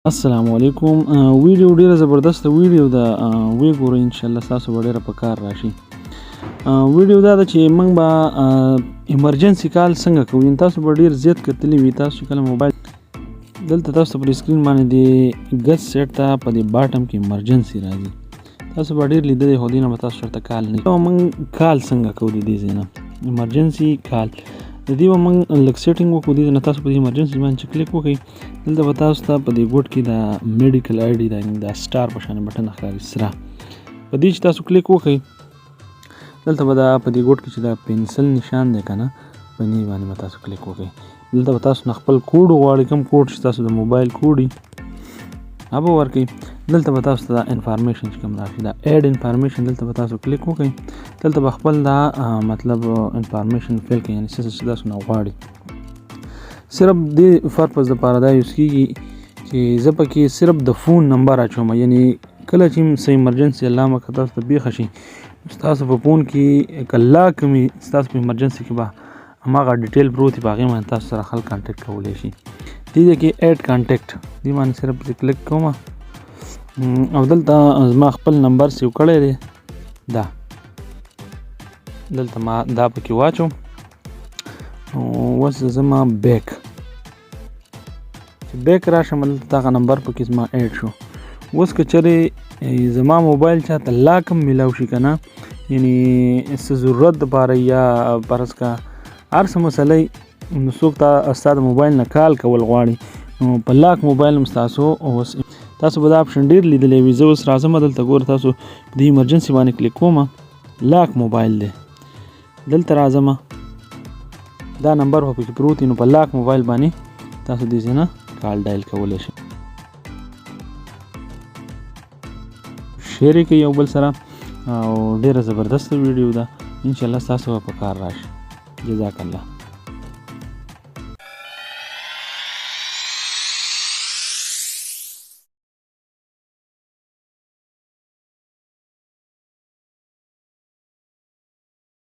السلام علیکم. ویډیو ډیره زبردست ویډیو ده، وی ګورئ ان شاء الله تاسو به ډیره په کار راشي. ویډیو دا ده چې موږ به ایمرجنسي کال څنګه کوو. تاسو به ډیر زیات کتلی وي، تاسو کله موبایل دلته تاسو پر سکرین باندې د ګس سیټ ته په دې باټم کې ایمرجنسي راځي. تاسو به ډیر لیدلی خو دینه به تاسو چرته کال نه موږ کال څنګه کوو د دې ځای نه ایمرجنسي کال. د دې به موږ لږ سیټینګ وکړو. دې نه تاسو په دې ایمرجنسي باندې چې کلیک وکړئ، دلته به تاسو ته په دې ګوټ کې د میډیکل آی ډي دا سټار په شان بټن ښکاري سره. په دې چې تاسو کلیک وکړئ، دلته به دا په دې ګوټ کې چې دا پنسل نشان دی که نه، په دې باندې به تاسو کلیک وکړئ. دلته به تاسو نه خپل کوډ وغواړئ، کوم کوډ چې تاسو د موبایل کوډ وي هغه به ورکړئ. دلته به تاسو ته دا انفارمیشن چې کوم راشي، دا ایډ انفارمیشن، دلته به تاسو کلیک وکړئ. دلته به خپل دا مطلب انفارمیشن فیل کړئ، یعنې څه چې تاسو نه غواړئ. صرف دې پرپز دپاره دا یوز کېږي چې زه پکې صرف د فون نمبر اچوم، یعنې کله چې څه ایمرجنسي الله مکړه تاسو ته پېښه شي، ستاسو په فون کې که لاک وي، ستاسو په ایمرجنسي کې به هماغه ډیټیل پروت وي، په هغې باندې تاسو سره خلک کانټیکټ کولی شي. دې ځای کې ایډ کانټیکټ دې باندې صرف کلیک کوم او دلته زما خپل نمبر سیو کړی دی، دلته ما دا پکې واچوم. اوس زما بیک چې بیک راشم، دلته دغه نمبر پکې زما ایډ شو. اوس که چېرې زما موبایل چاته لاک هم میلاو شي که نه، یعنې څه ضرورت دپاره یا فرض که هر څه مسئله نو څوک ستا د موبایل نه کال کول غواړي، نو په لاک موبایل هم تاسو به دا اپشن ډېر لیدلی وي. زه اوس راځم دلته ګوره، تاسو د ایمرجنسي باندې کلیک کوم، لاک موبایل دی، دلته راځم، دا نمبر به پکې پروت وي، نو په لاک موبایل باندې تاسو دې ځای نه کال ډایل کولی شئ. شیر یې کوئ یو بل سره، او ډېره زبردسته ویډیو ده، انشاءالله ستاسو به په کار راشي. جزاک الله.